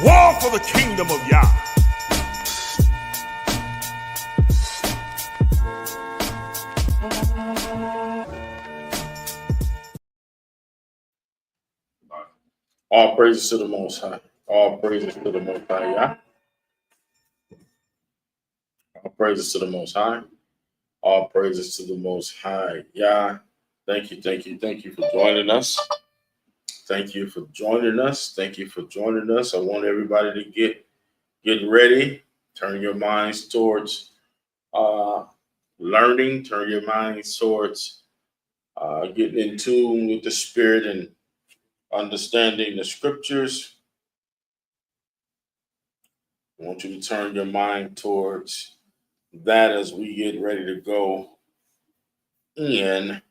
War for the kingdom of Yah. All praises to the Most High. All praises to the Most High, Yah. All praises to the Most High. All praises to the Most High, Yah. Thank you for joining us. Thank you for joining us. Thank you for joining us. I want everybody to get ready. Turn your minds towards learning. Turn your minds towards getting in tune with the Spirit and understanding the Scriptures. I want you to turn your mind towards that as we get ready to go into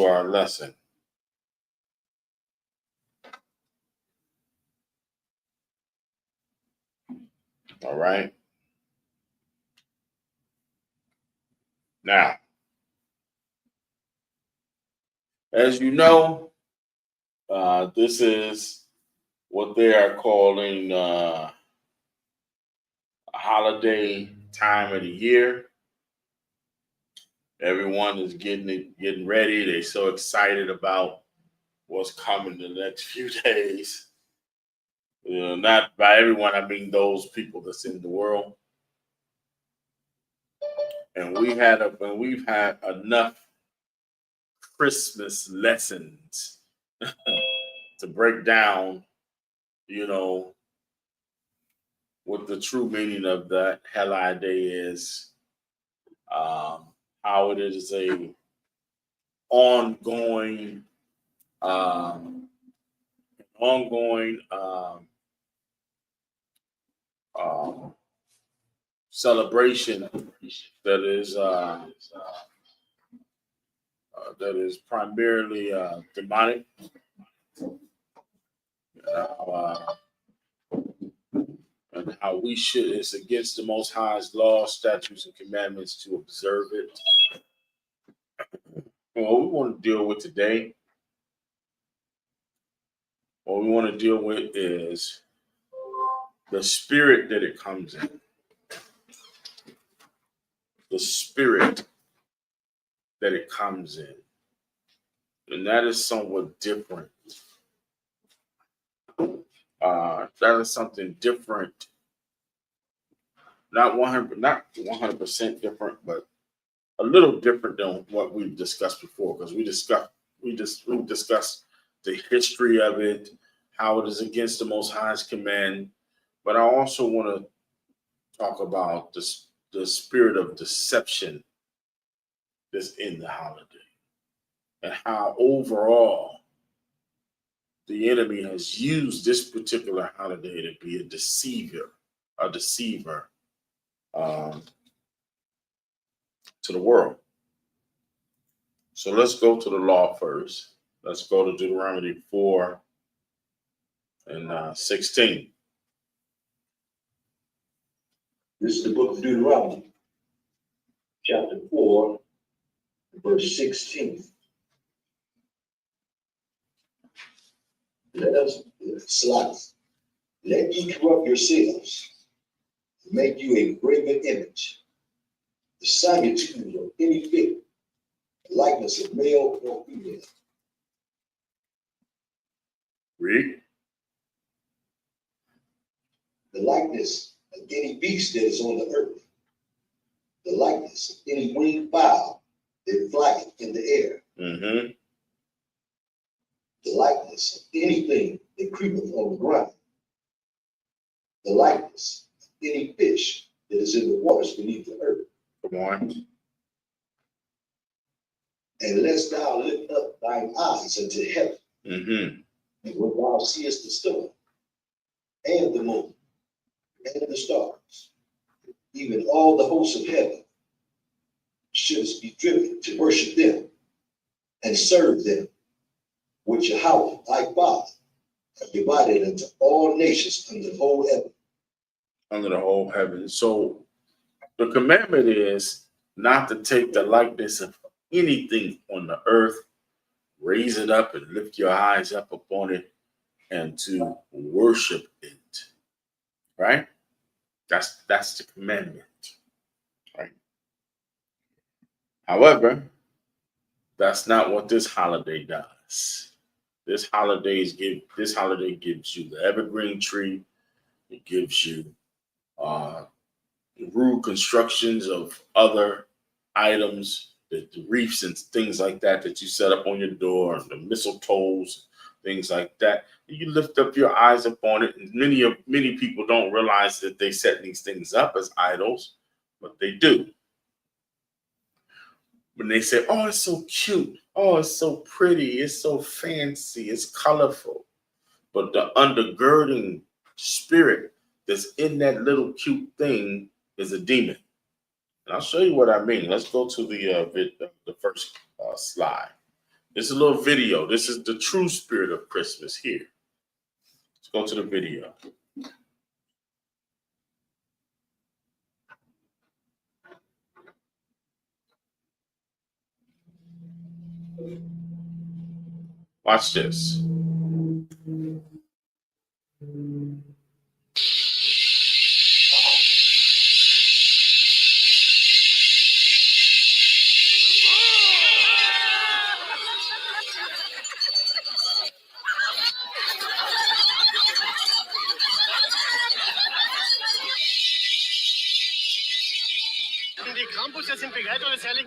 our lesson. All right. Now, as you know, this is what they are calling a holiday time of the year. Everyone is getting ready. They're so excited about what's coming the next few days. You know, not by everyone, I mean those people that's in the world. And we've had enough Christmas lessons to break down, what the true meaning of that Heli Day is, how it is a ongoing celebration that is primarily demonic. And how it's against the Most High's laws, statutes, and commandments to observe it. What we want to deal with today, is the spirit that it comes in. The spirit that it comes in. And that is somewhat different. That is something different. Not 100% different, but a little different than what we've discussed before, because we discussed the history of it, how it is against the Most High's command. But I also want to talk about the spirit of deception that's in the holiday, and how overall the enemy has used this particular holiday to be a deceiver to the world. So let's go to the law first. Let's go to Deuteronomy 4 and 16. This is the book of Deuteronomy, chapter 4, verse 16. Let ye corrupt yourselves, and make you a graven image, the similitude of any figure, the likeness of male or female. Read. The likeness of any beast that is on the earth, the likeness of any winged fowl that flieth in the air, Mm-hmm. the likeness of anything that creepeth on the ground, the likeness of any fish that is in the waters beneath the earth. Come on. And lest thou lift up thine eyes unto heaven, Mm-hmm. and when thou seest the sun, and the moon, and the stars, even all the hosts of heaven, shouldst be driven to worship them and serve them, which Yahweh thy Father have divided unto all nations under the whole heaven. Under the whole heaven. So the commandment is not to take the likeness of anything on the earth, raise it up and lift your eyes up upon it, and to worship it. Right? That's the commandment. Right? However, that's not what this holiday does. This holiday gives you the evergreen tree. It gives you rude constructions of other items, the wreaths and things like that you set up on your door, the mistletoes, things like that. You lift up your eyes upon it, and many people don't realize that they set these things up as idols, but they do. When they say, "Oh, it's so cute. Oh, it's so pretty. It's so fancy. It's colorful," but the undergirding spirit that's in that little cute thing is a demon. And I'll show you what I mean. Let's go to the first slide. This is a little video. This is the true spirit of Christmas here. Let's go to the video. Watch this.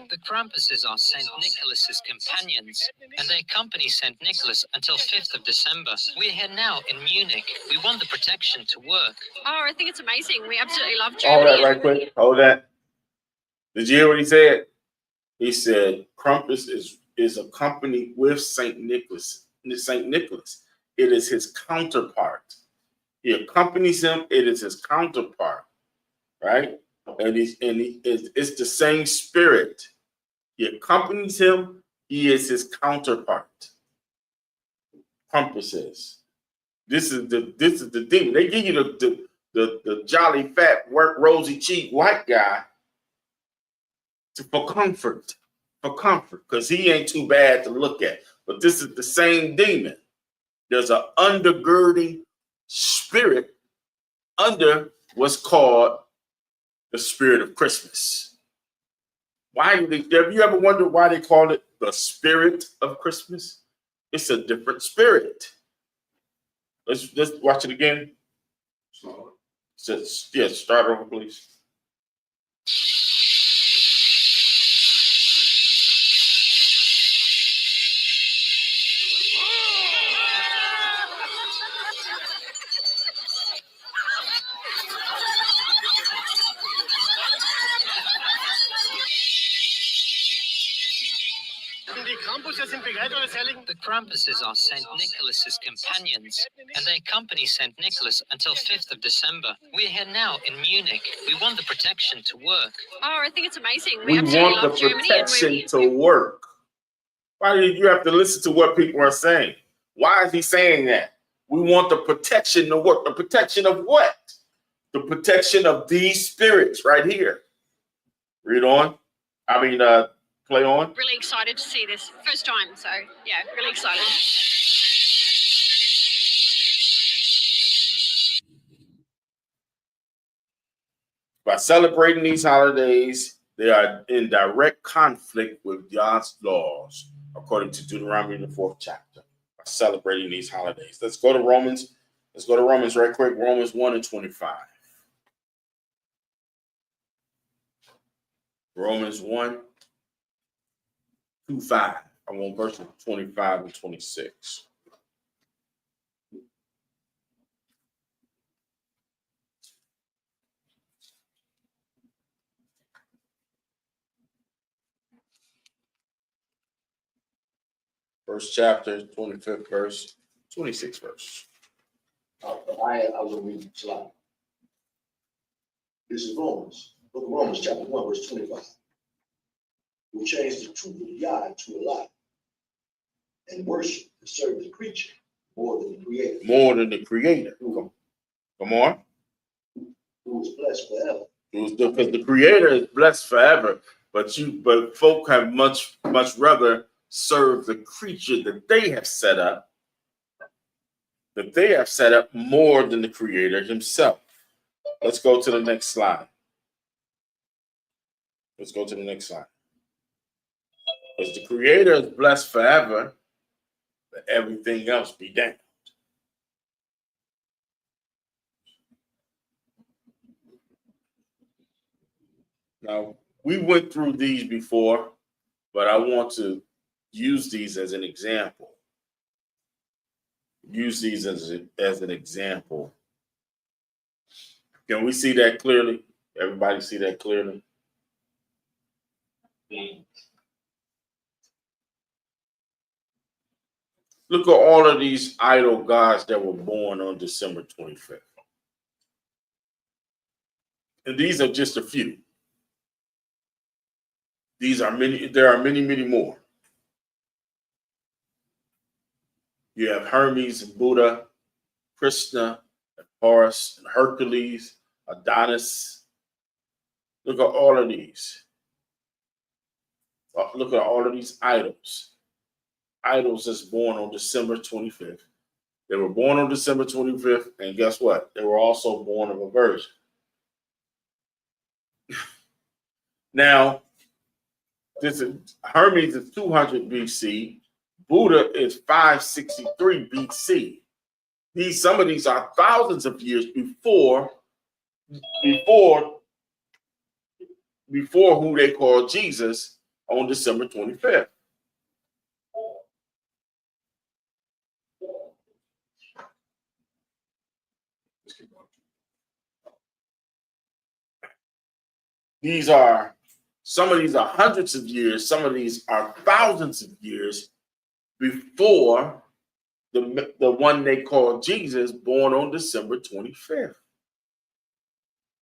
The Krampuses are St. Nicholas's companions, and they accompany St. Nicholas until 5th of December. We're here now in Munich. We want the protection to work. Oh, I think it's amazing. We absolutely love Hold Germany. that right quick. Hold that. Did you hear what he said? He said Krampus is accompanied with St. Nicholas. St. Nicholas. It is his counterpart. He accompanies him. It is his counterpart, right? And it's the same spirit. He accompanies him. He is his counterpart. Krampus is. This is the demon. They give you the jolly fat rosy cheek white guy for comfort, because he ain't too bad to look at. But this is the same demon. There's an undergirding spirit under what's called the spirit of Christmas. Have you ever wondered why they call it the spirit of Christmas? It's a different spirit. Let's watch it again. Start over, please. The Krampuses are St. Nicholas's companions, and they accompany St. Nicholas until 5th of December. We're here now in Munich. We want the protection to work. Oh, I think it's amazing. We absolutely want the love Germany. protection to work. Why do you have to listen to what people are saying? Why is he saying that? We want the protection to work. The protection of what? The protection of these spirits right here. Read on. Play on. Really excited to see this. First time, so yeah, really excited. By celebrating these holidays, they are in direct conflict with God's laws, according to Deuteronomy, the 4th chapter. By celebrating these holidays. Let's go to Romans. Let's go to Romans right quick. Romans 1:25. Romans 1:25. I want verses 25 and 26. First chapter, 25th verse, 26th verse. I will read the slide. This is Romans, book of Romans, chapter 1, verse 25. We change the truth of Yah to a lie and worship and serve the creature more than the creator. More than the creator. Come on. Who is blessed forever. Because the creator is blessed forever, but folk have much rather serve the creature that they have set up that they have set up more than the Creator himself. Let's go to the next slide. Let's go to the next slide. Because the Creator is blessed forever, but everything else be damned. Now, we went through these before, but I want to use these as an example. Use these as an example. Can we see that clearly? Everybody see that clearly? Look at all of these idol gods that were born on December 25th. And these are just a few. These are many, there are many, many more. You have Hermes and Buddha, Krishna, and Horus, and Hercules, Adonis. Look at all of these. Look at all of these idols. Idols that's born on December 25th. They were born on December 25th, and guess what? They were also born of a virgin. Now, this is Hermes is 200 BC. Buddha is 563 BC. Some of these are thousands of years before who they call Jesus on December 25th. Some of these are hundreds of years, some of these are thousands of years before the one they call Jesus, born on December 25th.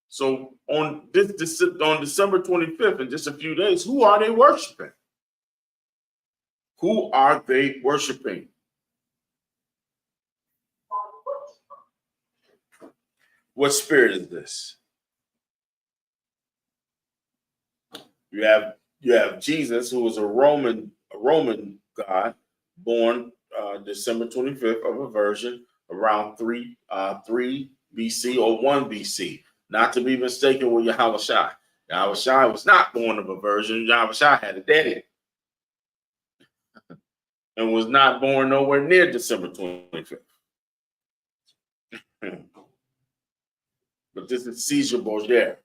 So on December 25th, in just a few days, who are they worshiping? Who are they worshiping? What spirit is this? You have Jesus, who was a Roman god, born December 25th of a virgin around 3 BC or 1 BC. Not to be mistaken with Yahushua. Yahushua was not born of a virgin. Yahushua had a daddy. And was not born nowhere near December 25th. But this is Caesar Borgia.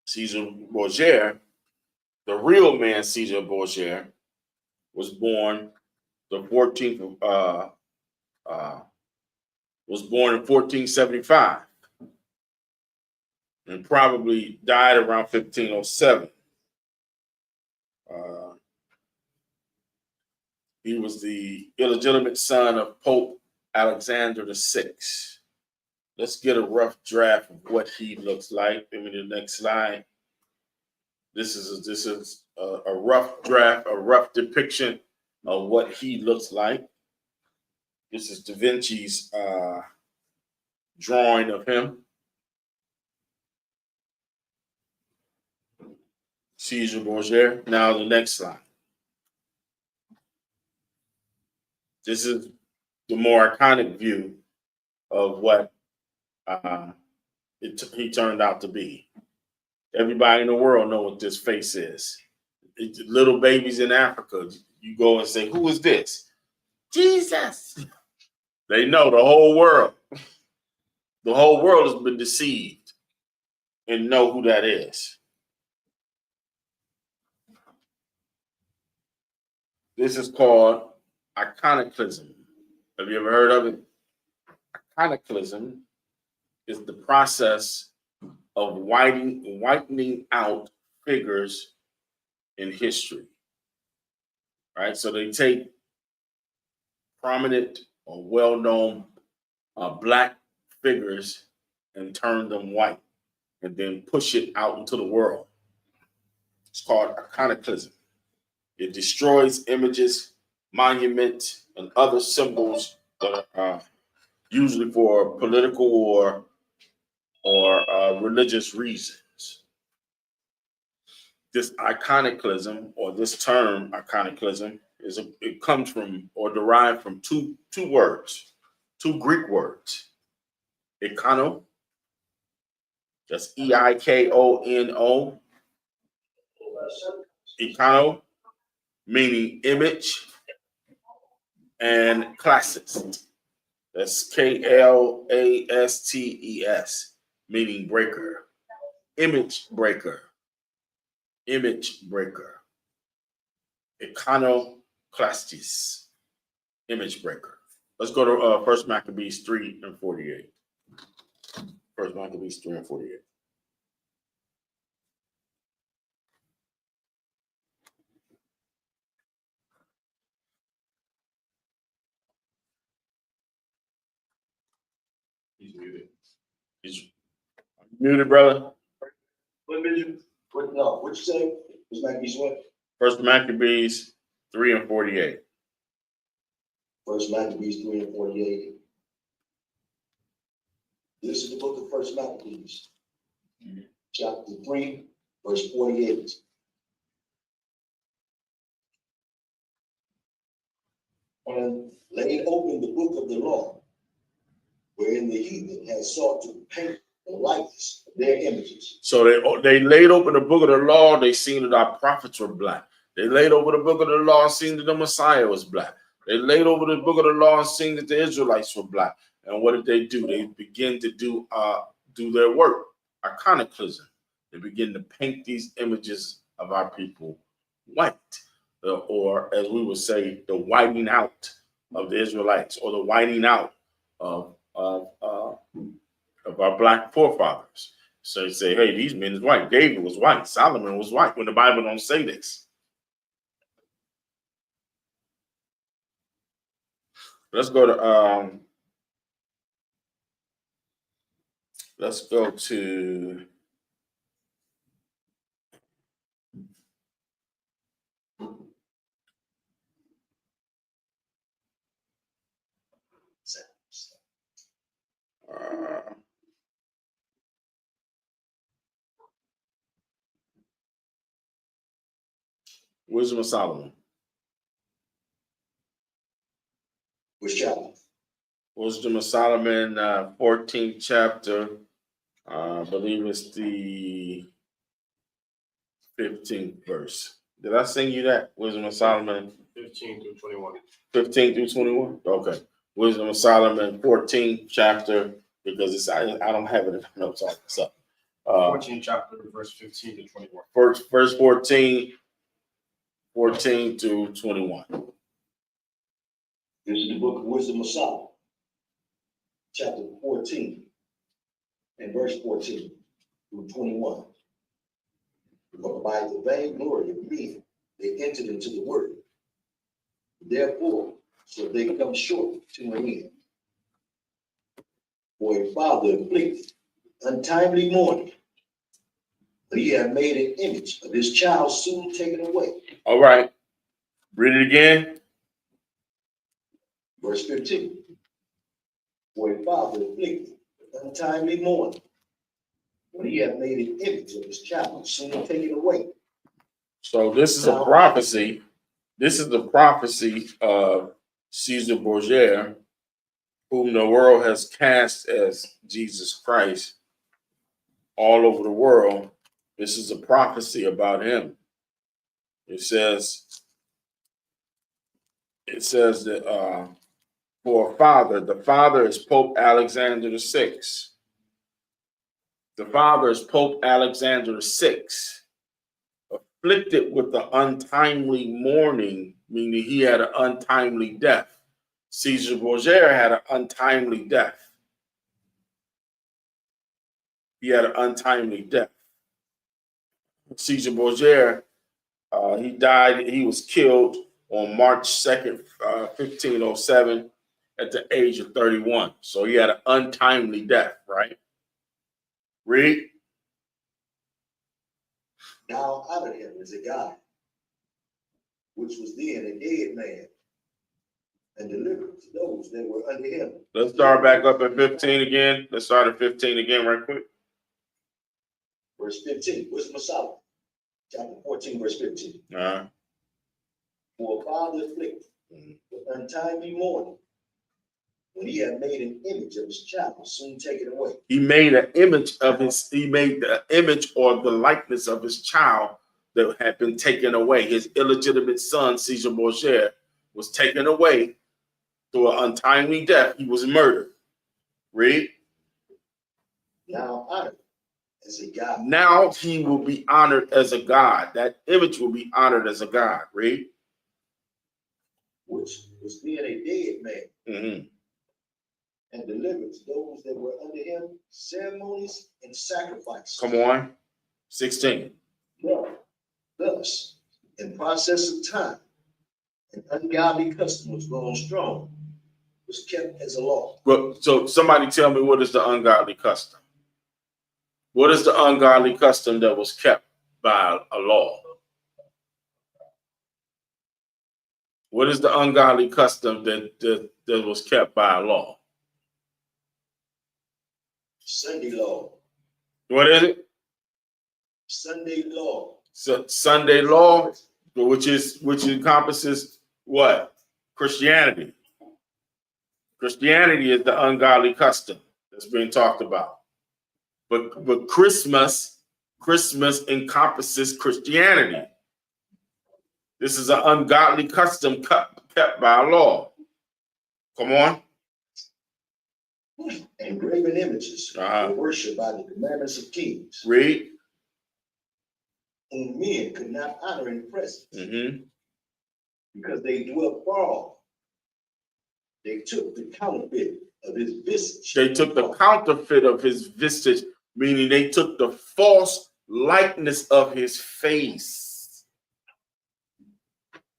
Caesar Borgia, the real man Caesar Borgia, was born the 14th was born in 1475 and probably died around 1507. He was the illegitimate son of Pope Alexander VI. Let's get a rough draft of what he looks like. Give me the next slide. This is a rough draft, a rough depiction of what he looks like. This is Da Vinci's drawing of him. Caesar Borgia. Now the next slide. This is the more iconic view of what he turned out to be. Everybody in the world know what this face is. Little babies in Africa, you go and say, "Who is this?" Jesus. They know, the whole world. The whole world has been deceived and know who that is. This is called iconoclasm. Have you ever heard of it? Iconoclasm is the process of whitening out figures in history. Right? So they take prominent or well-known black figures and turn them white and then push it out into the world. It's called iconoclasm. It destroys images, monuments, and other symbols that are usually for political or religious reasons. This iconoclasm, or this term iconoclasm, it comes from or derived from two words. two Greek words. Eikono, that's Eikono. Eikono, meaning image, and klastes. That's Klastes, meaning breaker. Image breaker. Image breaker. Iconoclastes. Image breaker. Let's go to 1 Maccabees 3 and 48. 1 Maccabees 3 and 48. He's muted. He's muted, brother. What did you, what you say? This might be what? 1 Maccabees 3 and 48. First Maccabees 3 and 48. This is the book of First Maccabees, chapter 3, verse 48. And laid open the book of the law, wherein the heathen had sought to paint the likeness of their images. So they laid open the book of the law. They seen that our prophets were black. They laid over the book of the law and seen that the Messiah was black. They laid over the book of the law and seen that the Israelites were black. And what did they do? They begin to do their work, iconoclasm. They begin to paint these images of our people white, or as we would say, the whiting out of the Israelites, or the whiting out of our black forefathers. So they say, hey, these men is white. David was white. Solomon was white. When the Bible don't say this. Let's go to Wisdom of Solomon. Which chapter? Wisdom of Solomon, 14th chapter. I believe it's the 15th verse. Did I sing you that? Wisdom of Solomon 15 through 21. 15 through 21? Okay. Wisdom of Solomon, 14th chapter, because I don't have it in my notes. So, 14th chapter, verse 15 to 21. Verse 14 to 21. This is the book of Wisdom of Solomon, chapter 14, and verse 14 through 21. But by the vainglory of men, they entered into the word. Therefore, so they come short to an end. For a father afflicted, untimely mourning, but he had made an image of his child soon taken away. All right. Read it again. Verse 15. For a father afflicted, untimely mourning, when he had made an image of his child soon taken away. So this is a prophecy. This is the prophecy of Caesar Borgia, whom the world has cast as Jesus Christ all over the world. This is a prophecy about him. It says that for a father, the father is Pope Alexander VI. The father is Pope Alexander VI, afflicted with the untimely mourning, meaning he had an untimely death. Caesar Borgia had an untimely death. He had an untimely death. Caesar Borgia, he died, he was killed on March 2nd, 1507 at the age of 31. So he had an untimely death, right? Read. Now out of him is a God, which was then a dead man, and delivered to those that were under him. Let's start back up at 15 again. Let's start at 15 again right quick. Verse 15, Wisdom of Solomon, chapter 14, verse 15. For a father afflicted with untimely mourning, when he had made an image of his child, soon taken away. He made an image of he made the image or the likeness of his child that had been taken away. His illegitimate son, Caesar Borgia, was taken away through an untimely death. He was murdered. Read. Now honored as a God. Now he will be honored as a God. That image will be honored as a God. Read. Which was being a dead man, Mm-hmm. and delivered to those that were under him ceremonies and sacrifices. Come on. 16. Thus, in process of time, an ungodly custom was grown strong, was kept as a law. But so somebody tell me, what is the ungodly custom? What is the ungodly custom that was kept by a law? What is the ungodly custom that was kept by a law? Sunday law. What is it? Sunday law. So Sunday law, which encompasses what? Christianity. Christianity is the ungodly custom that's being talked about. But Christmas encompasses Christianity. This is an ungodly custom kept by law. Come on. And graven images were worshipped by the commandments of kings. Read. Whom men could not honor in presence, Mm-hmm. because they dwelt far off. They took the counterfeit of his visage. They took the counterfeit of his visage, meaning they took the false likeness of his face.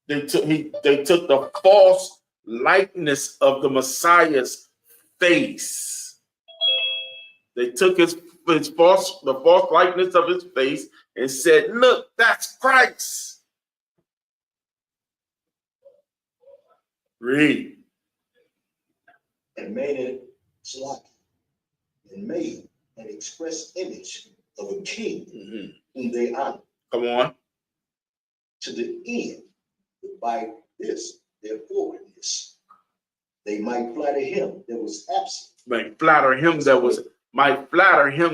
They took the false likeness of the Messiah's face. They took the false likeness of his face and said, "Look, that's Christ." Read. And made an express image of a king whom they honored. Come on. To the end that by this their forwardness they might flatter him that was absent. Might flatter him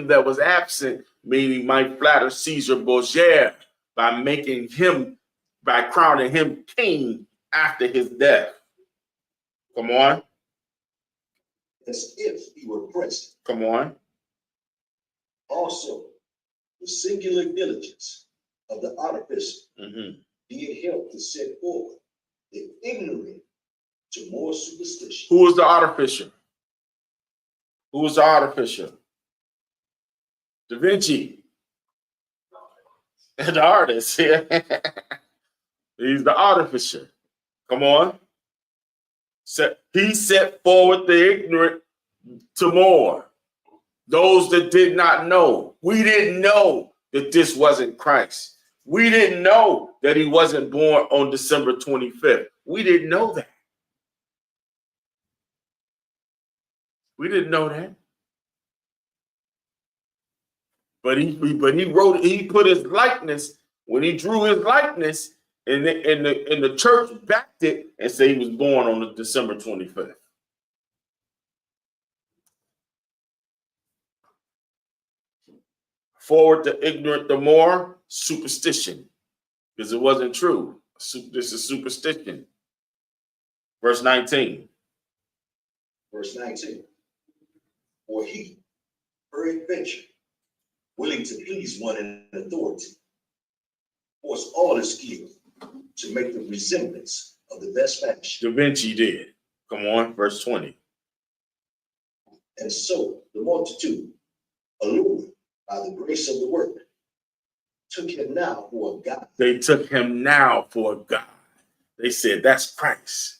that was absent, meaning might flatter Caesar Borgia by crowning him king after his death. Come on. As if he were present. Come on. Also, the singular diligence of the artificer did help to set forward the ignorant to more superstition. Who was the artificer? Who was the artificer? Da Vinci. The artist. He's the artificer. Come on. He set forward the ignorant to more. Those that did not know. We didn't know that this wasn't Christ. We didn't know that he wasn't born on December 25th. We didn't know that. We didn't know that. But he put his likeness, when he drew his likeness, and the church backed it and said he was born on December 25th. Forward the ignorant the more, superstition, because it wasn't true. This is superstition. Verse 19. Verse 19. For he, peradventure, willing to please one in authority, forced all his skill to make the resemblance of the best fashion. Da Vinci did. Come on, verse 20. And so the multitude, allured by the grace of the word, took him now for a God. They took him now for a God. They said, that's Christ.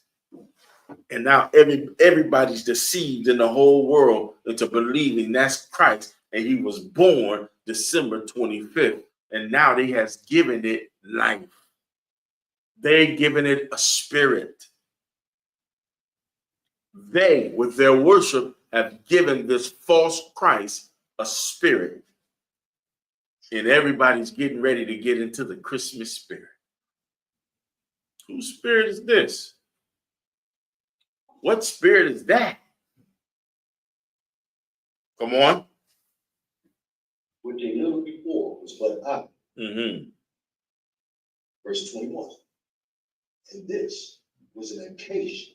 And now everybody's deceived in the whole world into believing that's Christ. And he was born December 25th. And now they has given it life. They given it a spirit. They, with their worship, have given this false Christ a spirit. And everybody's getting ready to get into the Christmas spirit. Whose spirit is this? What spirit is that? Come on. which a little before was but I. Mm-hmm. Verse 21. And this was an occasion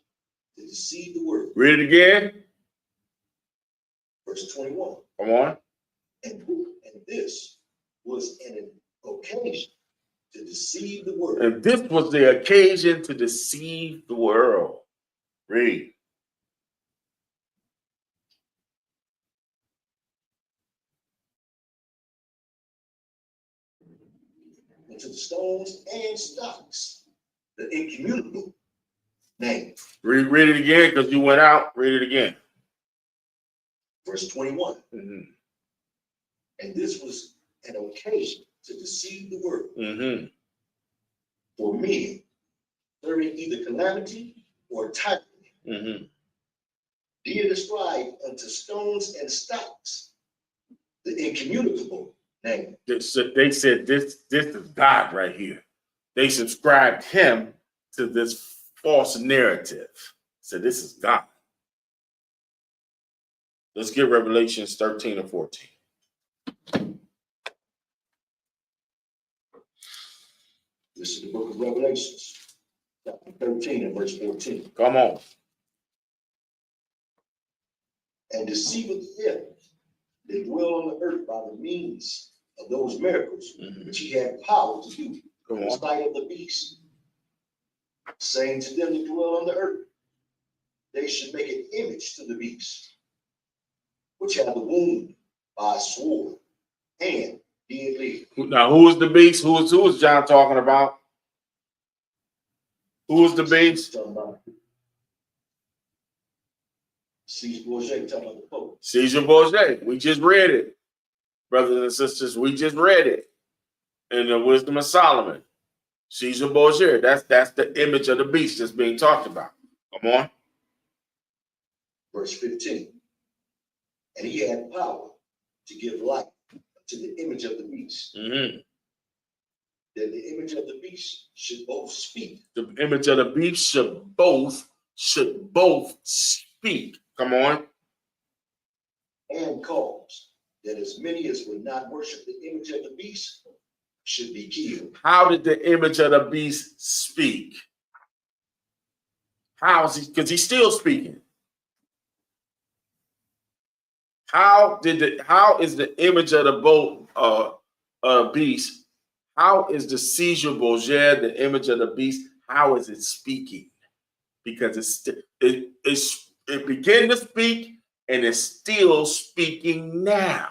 to deceive the world. Read it again. Verse 21. Come on. And this was an occasion to deceive the world. And this was the occasion to deceive the world. Read. And to the stones and stocks, the incommunicable name. Read it again because you went out. Read it again. Verse 21. Mm-hmm. And this was an occasion to deceive the world. Mm-hmm. For men, serving either calamity or tyranny, Mm-hmm. did ascribe unto stones and stocks the incommunicable name. They said this is God right here. They subscribed him to this false narrative. So this is God. Let's get Revelations 13 and 14. This is the book of Revelations, chapter 13 and verse 14. Come on. And deceiveth them that dwell on the earth by the means of those miracles Mm-hmm. which he had power to do Come in the on. sight of the beast, saying to them that dwell on the earth, they should make an image to the beast, which had the wound by a sword, and did live. Now, who is the beast? Who is John talking about? Who is the beast? Talking about Caesar Borgia, talking about the Pope. Caesar Borgia. We just read it. Brothers and sisters, we just read it in the Wisdom of Solomon. Caesar Borgia. That's the image of the beast that's being talked about. Come on. Verse 15. And he had power to give life to the image of the beast, Mm-hmm. that the image of the beast should both speak. The image of the beast should both speak. Come on. And cause that as many as would not worship the image of the beast should be killed. How did the image of the beast speak? How is he? Because he's still speaking. How is the image of the beast? How is the Caesar Borgia, the image of the beast? How is it speaking? Because it began to speak and it's still speaking now.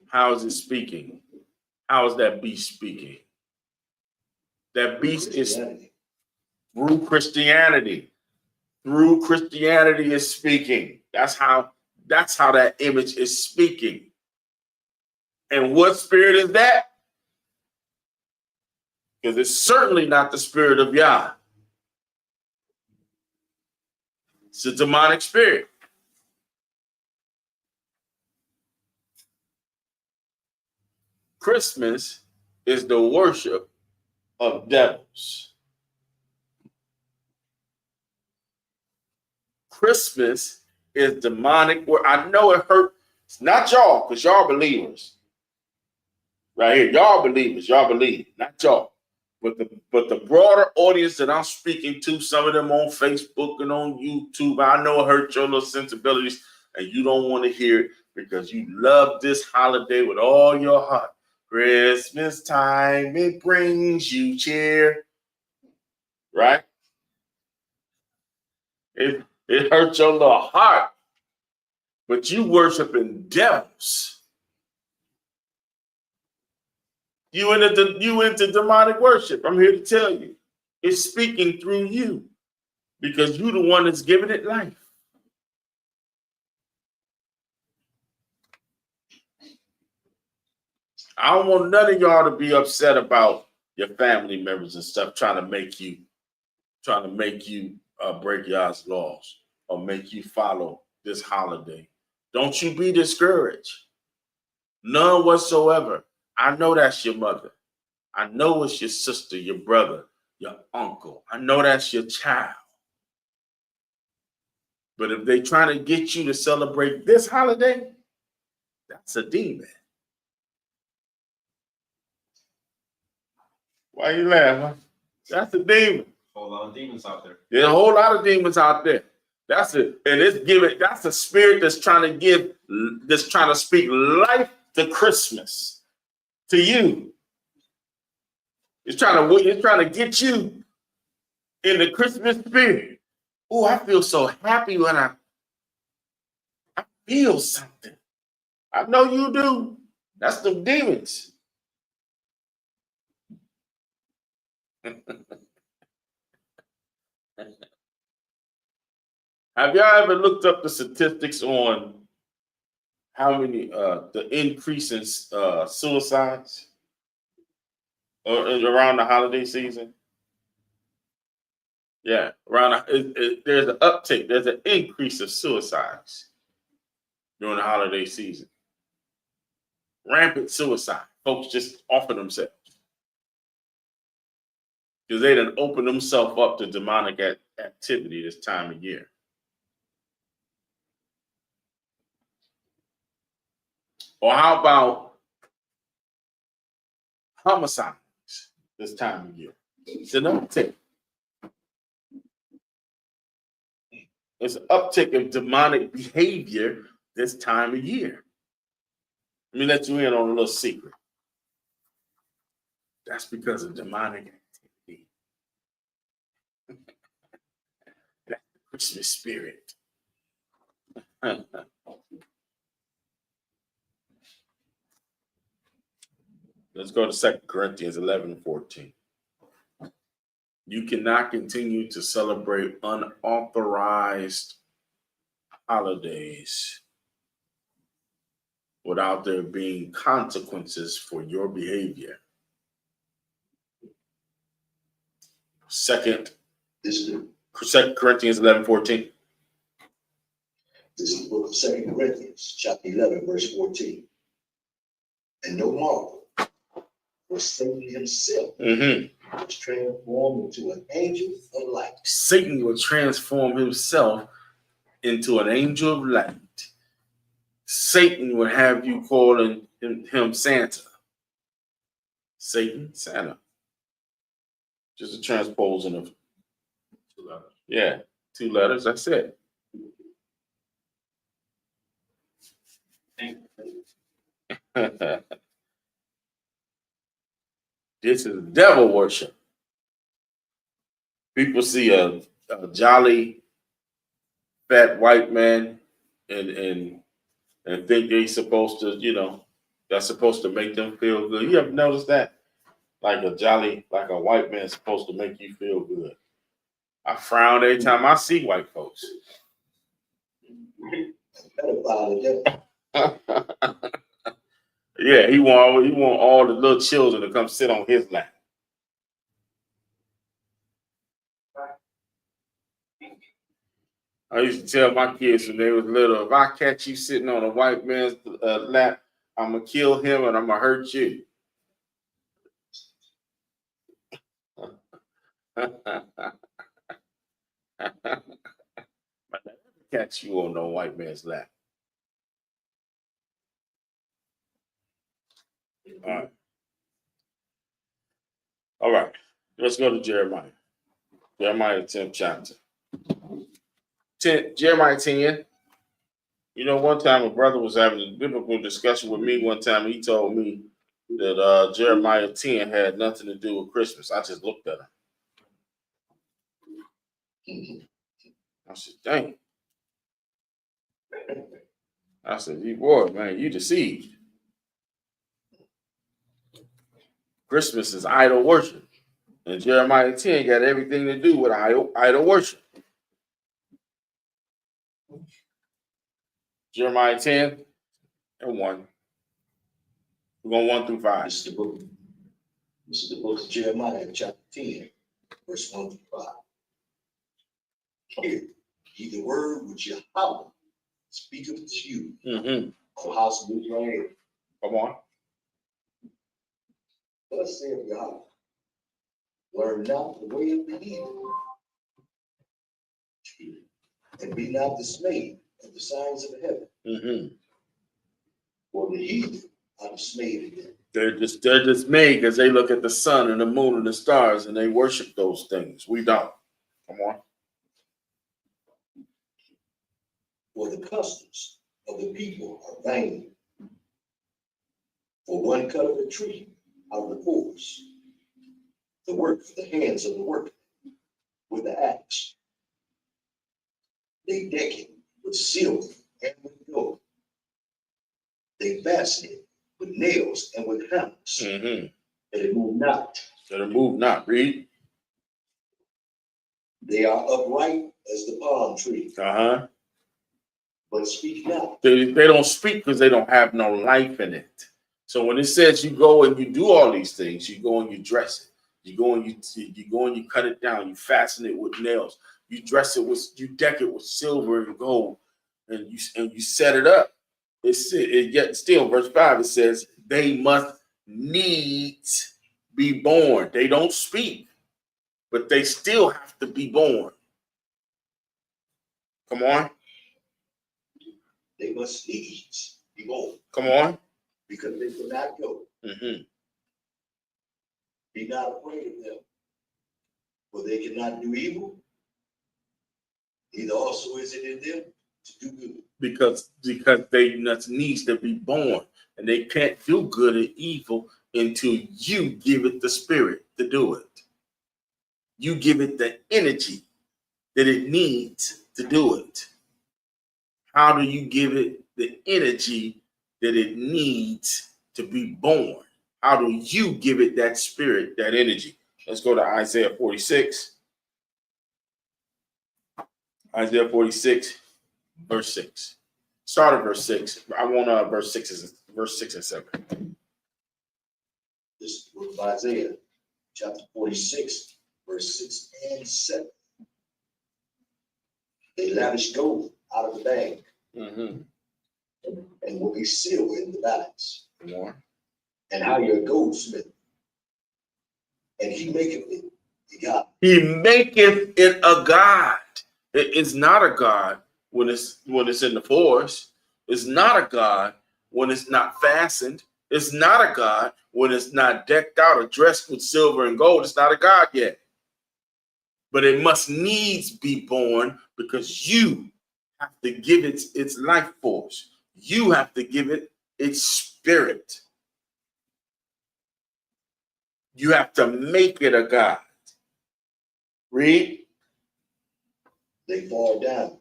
How is it speaking? How is that beast speaking? That beast is through Christianity. Through Christianity is speaking. That's how that image is speaking. And what spirit is that? Because it's certainly not the spirit of Yah. It's a demonic spirit. Christmas is the worship of devils. Christmas is demonic. I know it hurt. It's not y'all, because y'all believers. Right here, y'all believers. Y'all believe, not y'all. But the broader audience that I'm speaking to, some of them on Facebook and on YouTube, I know it hurt your little sensibilities, and you don't want to hear it because you love this holiday with all your heart. Christmas time, it brings you cheer. Right? It hurts your little heart. But you worshiping devils. You into demonic worship. I'm here to tell you. It's speaking through you because you're the one that's giving it life. I don't want none of y'all to be upset about your family members and stuff trying to make you break Yah's laws or make you follow this holiday. Don't you be discouraged. None whatsoever. I know that's your mother. I know it's your sister, your brother, your uncle. I know that's your child. But if they trying to get you to celebrate this holiday, that's a demon. Why you laughing? That's a demon. A whole lot of demons out there. There's a whole lot of demons out there. That's it. And it's giving, that's a spirit that's trying to speak life to Christmas, to you. It's trying to get you in the Christmas spirit. Oh, I feel so happy when I feel something. I know you do. That's the demons. Have y'all ever looked up the statistics on how many the increase in suicides around the holiday season? Yeah, there's an uptick. There's an increase of suicides during the holiday season. Rampant suicide. Folks just offer themselves because they done open themselves up to demonic activity this time of year. Or how about homicides this time of year? It's an uptick. It's an uptick of demonic behavior this time of year. Let me let you in on a little secret. That's because of demonic activity. That's the Christmas spirit. Let's go to 2 Corinthians 11:14. You cannot continue to celebrate unauthorized holidays without there being consequences for your behavior. 2 Corinthians 11:14. This is the book of 2 Corinthians, chapter 11, verse 14. And no marvel, for Satan himself was transformed into an angel of light. Satan will transform himself into an angel of light. Satan will have you calling him Santa. Satan, Santa. Just a transposing of 2 letters. Yeah, 2 letters. That's it. This is devil worship. People see a jolly, fat white man and think they're supposed to, that's supposed to make them feel good. You ever notice that? Like a white man is supposed to make you feel good. I frown every time I see white folks. Yeah, he want all the little children to come sit on his lap. I used to tell my kids when they was little, if I catch you sitting on a white man's lap, I'm gonna kill him and I'm gonna hurt you. I never catch you on no white man's lap. All right. Let's go to Jeremiah. Jeremiah 10th chapter. Jeremiah 10. One time a brother was having a biblical discussion with me one time. He told me that Jeremiah 10 had nothing to do with Christmas. I just looked at him. I said, dang. I said, you boy, man, you deceived. Christmas is idol worship. And Jeremiah 10 got everything to do with idol worship. Jeremiah 10 and 1. We're going 1 through 5. This is the book of Jeremiah, chapter 10, verse 1 through 5. Hear ye the word which Yahweh speaketh to you, O house of Israel. Come on. Thus saith Yahweh, learn not the way of the heathen. and be not dismayed at the signs of heaven, Mm-hmm. for the heathen are dismayed at them. They're dismayed because they look at the sun and the moon and the stars and they worship those things. We don't. Come on. For the customs of the people are vain. For one cutteth a tree out of the forest, the work of the hands of the workman with the axe. They deck it with silver and with gold. They fasten it with nails and with hammers, Mm-hmm. that it move not. That are moved not. Read. They are upright as the palm tree, Uh-huh. but speak not. They don't speak because they don't have no life in it. So when it says you go and you do all these things, you go and you dress it. You go and you cut it down. You fasten it with nails. You deck it with silver and gold, and you set it up. Yet still, verse 5, it says they must needs be born. They don't speak, but they still have to be born. Come on, They must needs be born, come on. because they cannot go. Mm-hmm. Be not afraid of them, for they cannot do evil, neither also is it in them to do good. Because they must needs to be born, and they can't do good or evil until you give it the spirit to do it. You give it the energy that it needs to do it. How do you give it the energy that it needs to be born? How do you give it that spirit, that energy? Let's go to Isaiah 46. Isaiah 46, verse 6. Start at verse 6. I want verse 6 and 7. This is the book of Isaiah, chapter 46, verse 6 and 7. They lavish gold out of the bag, Mm-hmm. and will be silver in the balance, More. and hire a goldsmith, and he maketh it a god. He maketh it a god. It's not a god when it's in the forest. It's not a god when it's not fastened. It's not a god when it's not decked out or dressed with silver and gold. It's not a god yet. But it must needs be born because you have to give it its life force. You have to give it its spirit. You have to make it a god. Read. They fall down,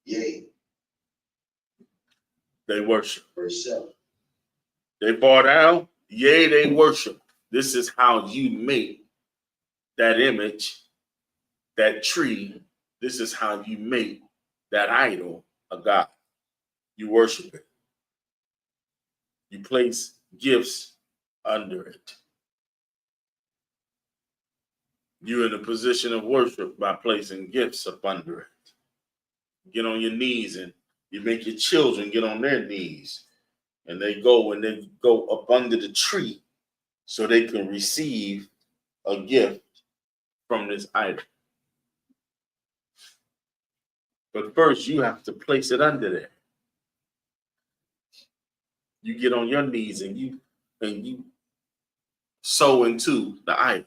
yea, They worship. verse 7. They bow down, yea, they worship. This is how you make that image, that tree. This is how you make that idol a god. You worship it. You place gifts under it. You're in a position of worship by placing gifts up under it. Get on your knees and you make your children get on their knees. And they go up under the tree so they can receive a gift from this idol. But first, you have to place it under there. You get on your knees and you sow into the idol.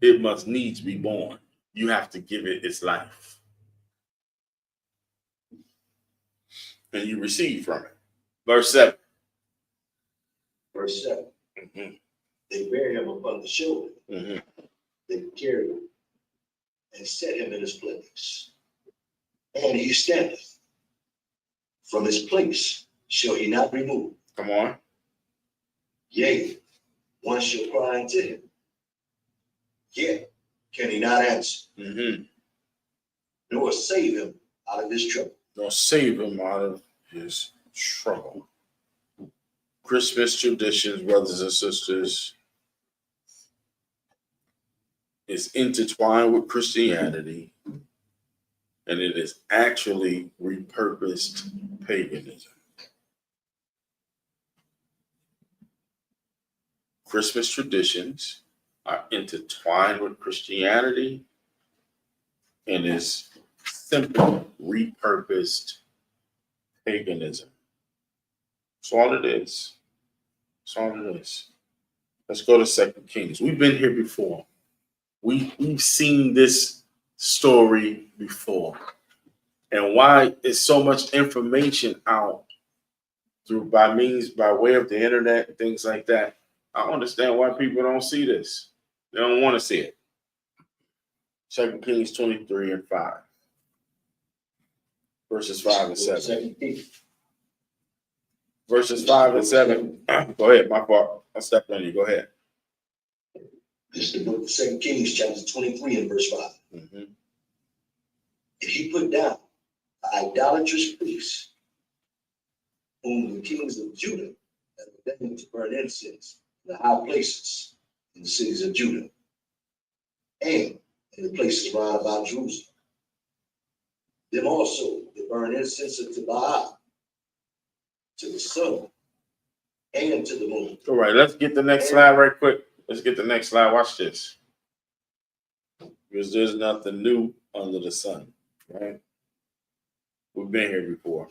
It must needs be born. You have to give it its life. And you receive from it. Verse 7. Verse 7. Mm-hmm. They bear him upon the shoulder, Mm-hmm. they carry him, and set him in his place. And he standeth. From his place shall he not remove. Come on. Yea, one shall cry unto him, yet can he not answer, Mm-hmm. nor save him out of his trouble. Don't save him out of his trouble. Christmas traditions, brothers and sisters, is intertwined with Christianity, and it is actually repurposed paganism. Christmas traditions are intertwined with Christianity and is simply repurposed paganism. That's all it is. That's all it is. Let's go to 2 Kings. We've been here before. We've seen this story before. And why is so much information out by way of the internet, things like that? I understand why people don't see this. They don't want to see it. 2 Kings 23 and 5. Verses 5 and 7. Verses 5 and 7. Go ahead, my fault. I stepped on you. Go ahead. This is the book of 2 Kings, chapter 23 and verse 5. Mm-hmm. And he put down the idolatrous priests, whom the kings of Judah had ordained to burn incense in the high places in the cities of Judah, and in the places round about Jerusalem. Them also to burn incense unto Baal, to the sun, and to the moon. All right, let's get the next slide right quick. Let's get the next slide. Watch this. Because there's nothing new under the sun, right? We've been here before.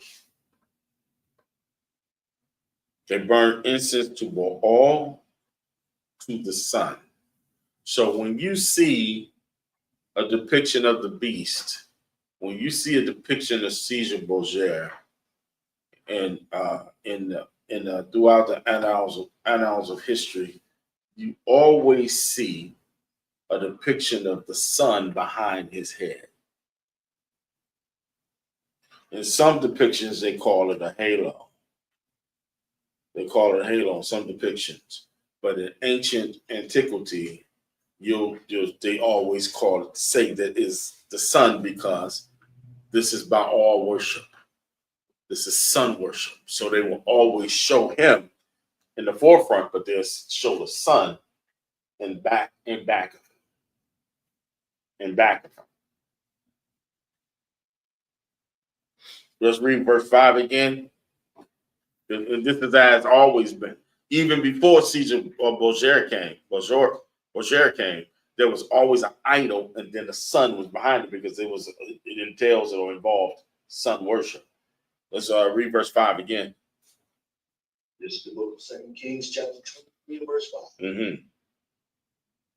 They burn incense to Baal, to the sun. So when you see a depiction of the beast, when you see a depiction of Caesar Borgia, and throughout the annals of history, you always see a depiction of the sun behind his head. In some depictions, they call it a halo. They call it a halo in some depictions. But in ancient antiquity, they always say that is the sun, because this is Baal worship. This is sun worship. So they will always show him in the forefront, but they'll show the sun in back of him. Let's read verse 5 again. And this is as always been. Even before Caesar or Borgia came, there was always an idol, and then the sun was behind it, because it entails or involved sun worship. Let's read verse 5 again. This is the book of 2 Kings, chapter 23 and verse 5. Mm-hmm.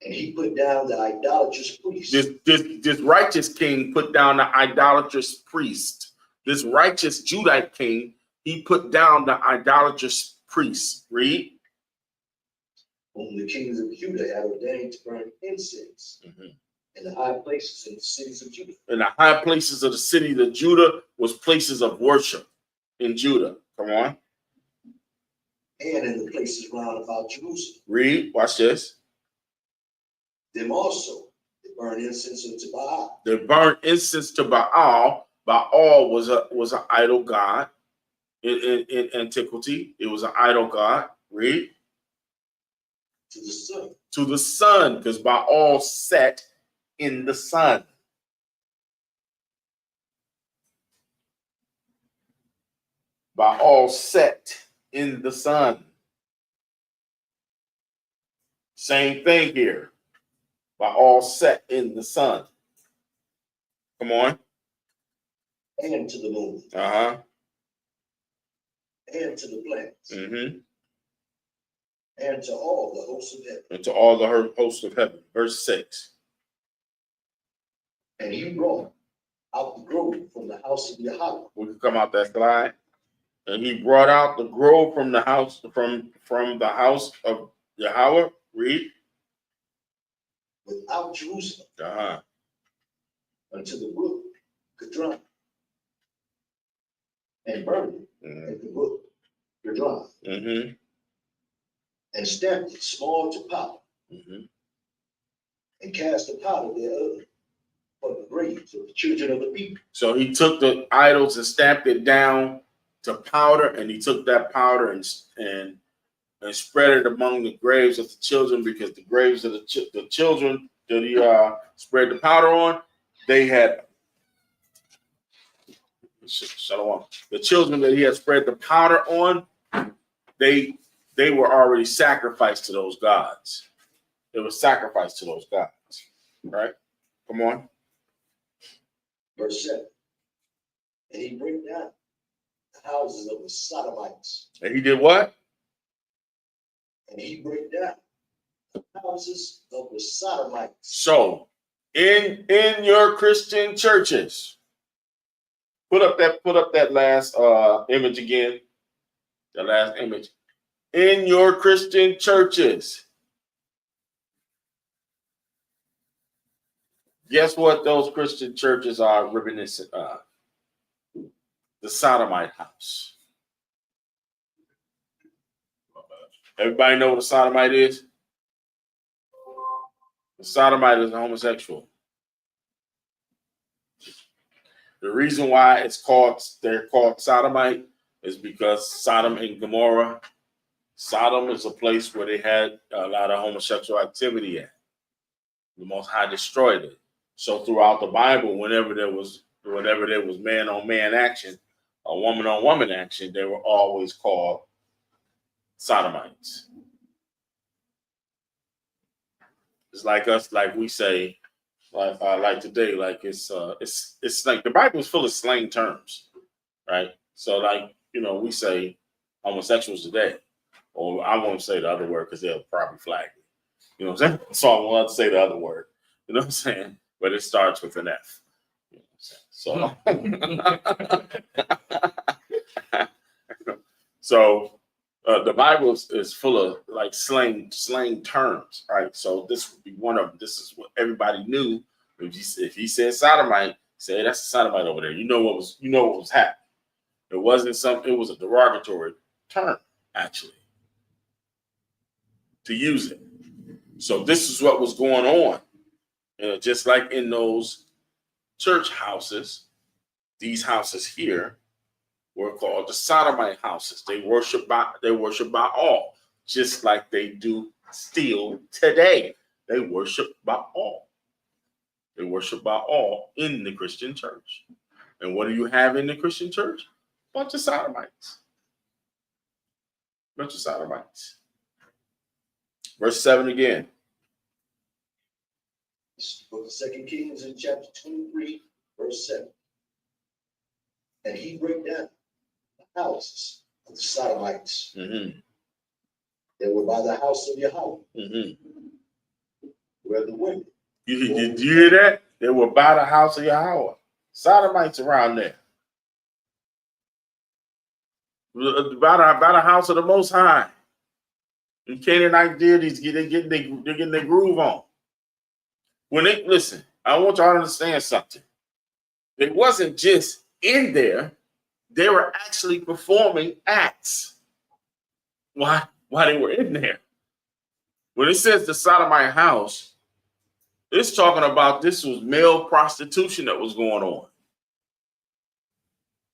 And he put down the idolatrous priest. This righteous king put down the idolatrous priest. This righteous Judite king, he put down the idolatrous priest. Read. Whom the kings of Judah had ordained to burn incense in the high places in the cities of Judah. In the high places of the city of Judah was places of worship in Judah. Come on. And in the places round about Jerusalem. Read. Watch this. Them also they burn incense unto Baal. They burned incense to Baal. Baal was an idol god in antiquity. It was an idol god. Read. To the sun. To the sun, because Baal set in the sun. Baal set in the sun. Same thing here. Baal set in the sun. Come on. And to the moon. Uh-huh. And to the planets. Mm-hmm. And to all the hosts of heaven. And to all the hosts of heaven. Verse 6. And he brought out the grove from the house of Yahweh. We can come out that slide. And he brought out the grove from the house from the house of Yahweh. Read. Without Jerusalem. Uh-huh. Unto the brook Kidron. And burned it at the brook Kidron. Mm-hmm. And stamped it small to powder. Mm-hmm. And cast the powder thereof for the graves of the children of the people. So he took the idols and stamped it down to powder, and he took that powder and spread it among the graves of the children, because the graves of the children that he spread the powder on, they had shalom. The children that he had spread the powder on, they were already sacrificed to those gods. It was sacrificed to those gods, right? Come on. Verse 7. And he brake down the houses of the Sodomites. And he did what? And he brake down the houses of the Sodomites. So, in your Christian churches, put up that last image again. The last image. In your Christian churches, guess what those Christian churches are reminiscent of? The Sodomite house. Everybody know what a sodomite is? A sodomite is a homosexual. The reason why they're called sodomite is because Sodom and Gomorrah, Sodom is a place where they had a lot of homosexual activity at. The Most High destroyed it. So throughout the Bible, whenever there was man on man action, a woman on woman action, they were always called sodomites. It's like us, like we say, like today, like it's like the Bible is full of slang terms, right? So like we say homosexuals today, or I won't say the other word because they'll probably flag me. You know what I'm saying? So I won't say the other word. You know what I'm saying? But it starts with an F. You know what I'm saying? So the Bible is full of like slang terms, right? So this would be one of them. This is what everybody knew. If he said sodomite, say that's a sodomite over there. You know what was happening. It wasn't something. It was a derogatory term, actually, to use it. So this is what was going on. Just like in those church houses, these houses here were called the sodomite houses. They worship Baal, just like they do still today. They worship Baal. They worship Baal in the Christian church. And what do you have in the Christian church? Bunch of sodomites. Bunch of sodomites. Verse 7 again. Book of 2 Kings in chapter 23, verse 7. And he brake down the houses of the Sodomites. Mm-hmm. They were by the house of Yahweh, Mm-hmm. where the women. Did you hear that? They were by the house of Yahweh. Sodomites around there. By the house of the Most High. And Canaanite deities, they're getting their groove on. When they listen, I want y'all to understand something. It wasn't just in there; they were actually performing acts. Why they were in there? When it says the Sodomite house, it's talking about this was male prostitution that was going on.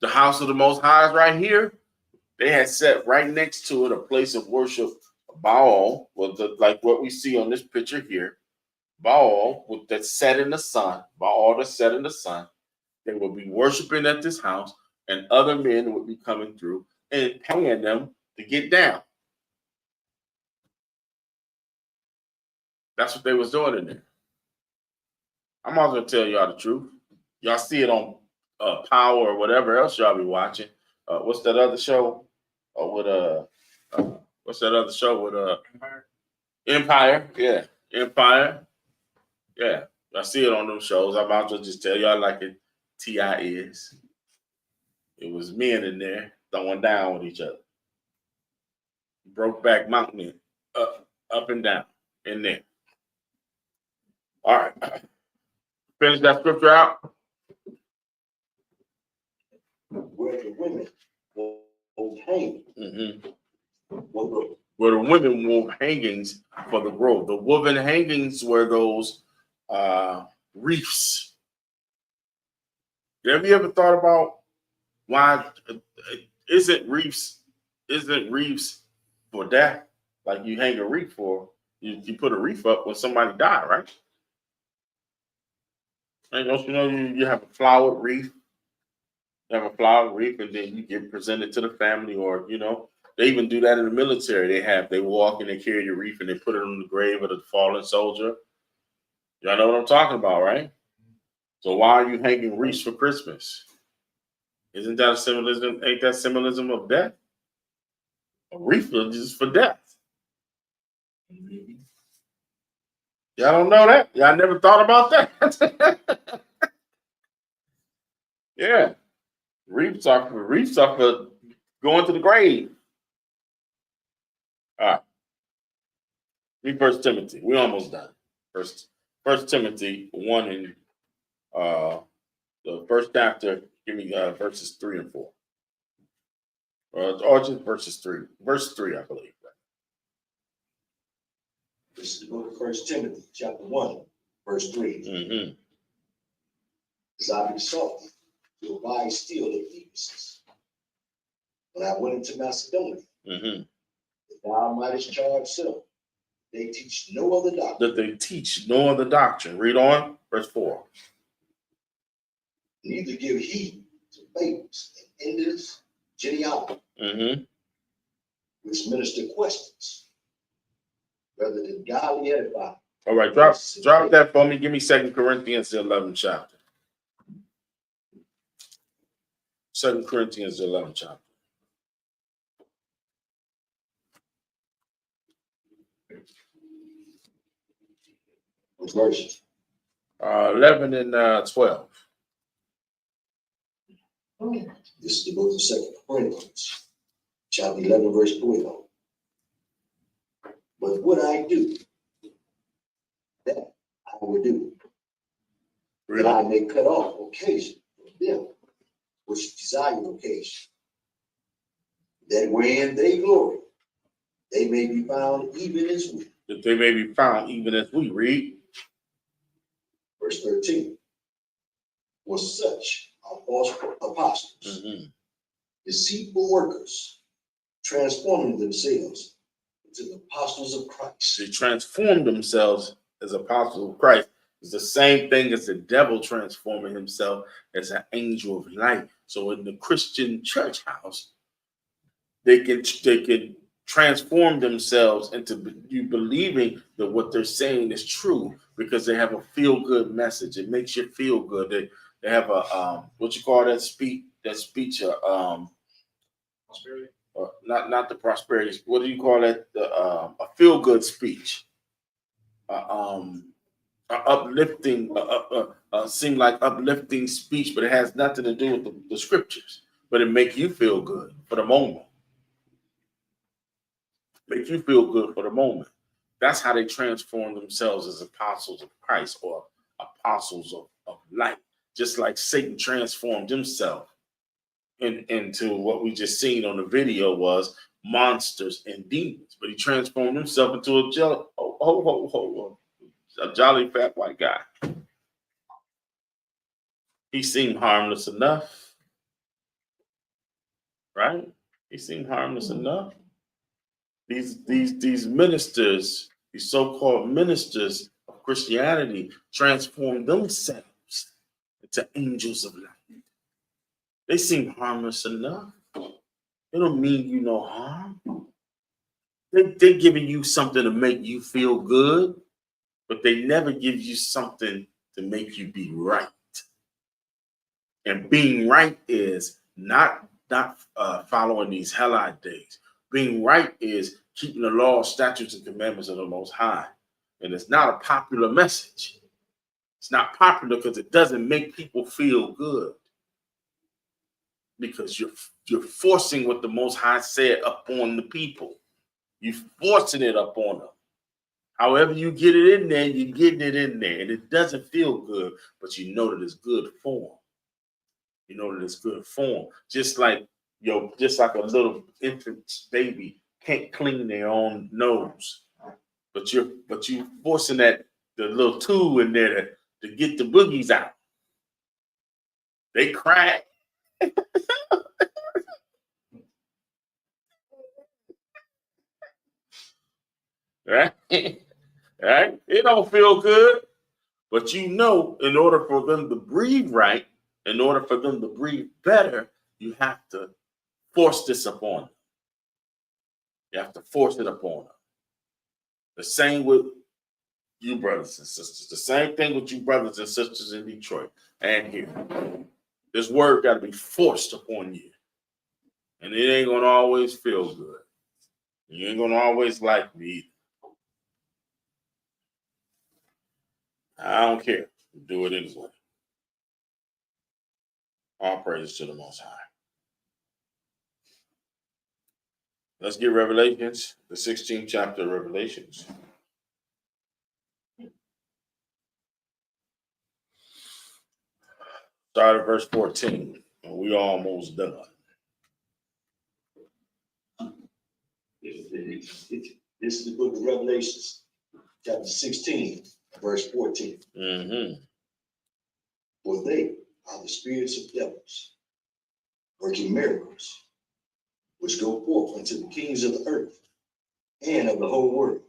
The house of the Most High is right here. They had set right next to it a place of worship. Baal, like what we see on this picture here. Baal that's set in the sun. Baal that's set in the sun. They would be worshiping at this house, and other men would be coming through and paying them to get down. That's what they was doing in there. I'm also gonna tell y'all the truth. Y'all see it on Power or whatever else y'all be watching. What's that other show? What's that other show with Empire? Yeah, Empire. Yeah, I see it on those shows. I might as well just tell y'all like it. T.I. is. It was men in there throwing down with each other. Brokeback Mountain, up and down in there. All right, finish that scripture out. Where the women were hanging. Mm-hmm. Where the women wove hangings for the grove. The woven hangings were those reefs. Have you ever thought about why isn't reefs for that? Like you hang a reef for, you put a reef up when somebody died, right? And don't you know you have a flowered reef? You have a flowered reef, and then you get presented to the family, or They even do that in the military. They walk and they carry the wreath and they put it on the grave of the fallen soldier. Y'all know what I'm talking about, right? So why are you hanging wreaths for Christmas? Isn't that a symbolism? Ain't that symbolism of death? A wreath is for death. Y'all don't know that? Y'all never thought about that? Yeah. Wreaths are for going to the grave. All right. Read First Timothy. We're almost done. First Timothy 1 and the first chapter. Give me verses 3 and 4. Or just verses 3. Verse 3, I believe. This is the book of 1 Timothy, chapter 1, verse 3. Mm-hmm. As I besought thee to abide still at Ephesus, when I went into Macedonia, Mm-hmm. that thou mightest charge some, they teach no other doctrine. That they teach no other doctrine. Read on, verse 4. Neither give heed to fables and endless genealogy, Mm-hmm. which minister questions, rather than godly edify. All right, drop that for me. Give me 2 Corinthians, the 11th chapter. 2 Corinthians, the 11th chapter. Verse 11 and 12. This is the book of 2 Corinthians, chapter 11, verse 12. But what I do, that I will do, that I may cut off occasion from them which desire occasion, that wherein they glory, they may be found even as we. That they may be found even as we. Read. Verse 13. For such are false apostles, Mm-hmm. deceitful workers, transforming themselves into the apostles of Christ. They transform themselves as apostles of Christ. It's the same thing as the devil transforming himself as an angel of light. So in the Christian church house, they can transform themselves into you believing that what they're saying is true because they have a feel-good message. It makes you feel good. They have a what you call that speech? Prosperity. Not the prosperity. What do you call that? A feel-good speech. Uplifting. Seem like uplifting speech, but it has nothing to do with the scriptures. But it make you feel good for the moment. Make you feel good for the moment. That's how they transform themselves as apostles of Christ or apostles of light. Just like Satan transformed himself into what we just seen on the video was monsters and demons. But he transformed himself into a jolly fat white guy. He seemed harmless enough. Right? He seemed harmless enough. These ministers, these so-called ministers of Christianity, transform themselves into angels of light. They seem harmless enough. They don't mean you no harm. They're giving you something to make you feel good, but they never give you something to make you be right. And being right is not following these Hellite days. Being right is keeping the law, statutes, and commandments of the Most High. And it's not a popular message. It's not popular because it doesn't make people feel good. Because you're forcing what the Most High said upon the people. You're forcing it upon them. However you get it in there, you're getting it in there. And it doesn't feel good, but you know that it's good form. You know that it's good form. Just like a little infant baby can't clean their own nose, but you forcing the little tool in there to get the boogies out. They cry. Right? Right? It don't feel good, but in order for them to breathe right, in order for them to breathe better, you have to force this upon them. You have to force it upon them. The same with you brothers and sisters. The same thing with you brothers and sisters in Detroit and here. This word got to be forced upon you. And it ain't going to always feel good. You ain't going to always like me either. I don't care. Do it anyway. All praises to the Most High. Let's get Revelations, the 16th chapter of Revelations. Start at verse 14. And we almost done. This is the book of Revelations, chapter 16, verse 14. Mm-hmm. For they are the spirits of devils, working miracles, which go forth unto the kings of the earth and of the whole world,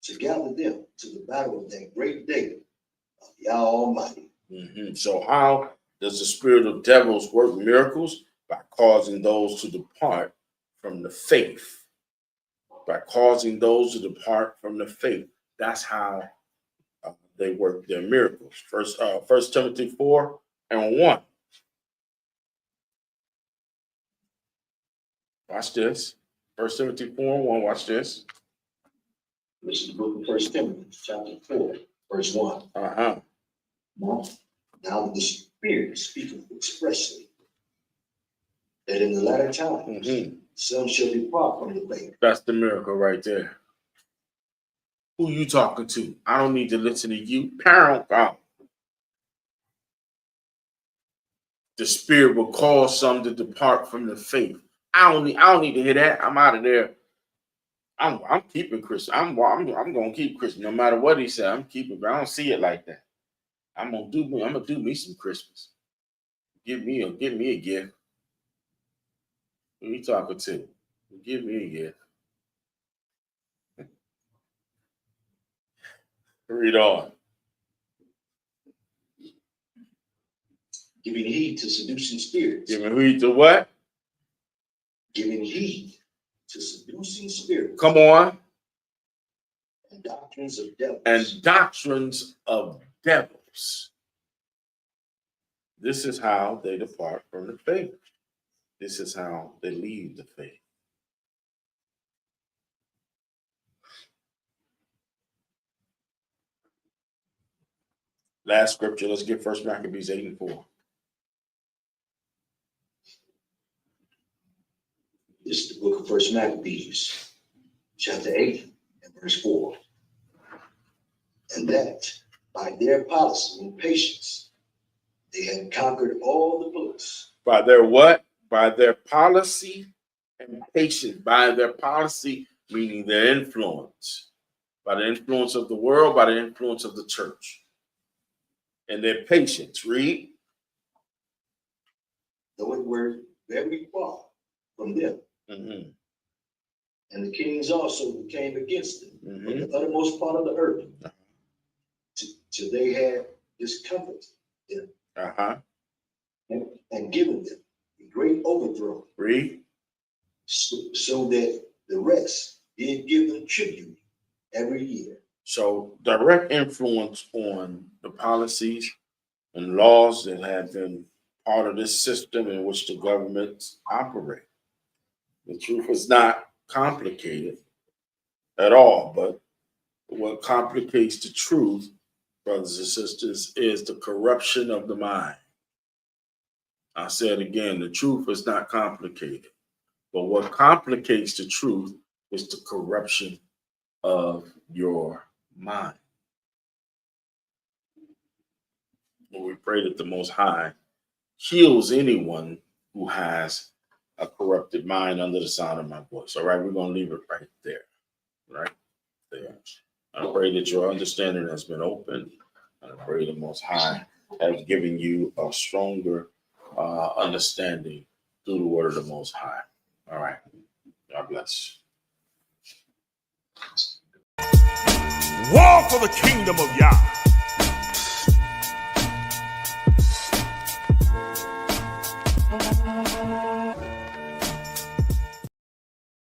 to gather them to the battle of that great day of Yah Almighty. Mm-hmm. So how does the spirit of devils work miracles? By causing those to depart from the faith. By causing those to depart from the faith. That's how they work their miracles. First Timothy 4:1. Watch this. 1 Timothy 4:1. Watch this. This is the book of 1 Timothy, chapter 4, verse 1. Uh-huh. Now the Spirit speaketh expressly that in the latter times some shall depart from the faith. That's the miracle right there. Who you talking to? I don't need to listen to you. Parent out. The Spirit will cause some to depart from the faith. I don't need to hear that. I'm out of there. I'm keeping Christian. I'm gonna keep Christian no matter what he said. I'm keeping. I don't see it like that. I'm gonna do me some Christmas. Give me a gift. Who you talking to? Give me a gift. Read on. Giving heed to seducing spirits. Giving heed to what? Giving heed to seducing spirits. Come on. And doctrines of devils. And doctrines of devils. This is how they depart from the faith. This is how they leave the faith. Last scripture, let's get 1 Maccabees 8:4. This is the book of 1 Maccabees, chapter 8 and verse 4. And that by their policy and patience, they had conquered all the books. By their what? By their policy and patience. By their policy, meaning their influence. By the influence of the world, by the influence of the church. And their patience. Read. Though it were very far from them. Mm-hmm. And the kings also who came against them Mm-hmm. from the uttermost part of the earth, till they had discomfited them and given them a great overthrow. Read. So that the rest did give them tribute every year. So direct influence on the policies and laws that have been part of this system in which the governments operate. The truth is not complicated at all, but what complicates the truth, brothers and sisters, is the corruption of the mind. I said again, the truth is not complicated, but what complicates the truth is the corruption of your mind. Well, we pray that the Most High heals anyone who has a corrupted mind under the sound of my voice. All right, we're going to leave it right there. Right there. I pray that your understanding has been opened. I pray the Most High has given you a stronger understanding through the word of the Most High. All right. God bless. War for the kingdom of Yah.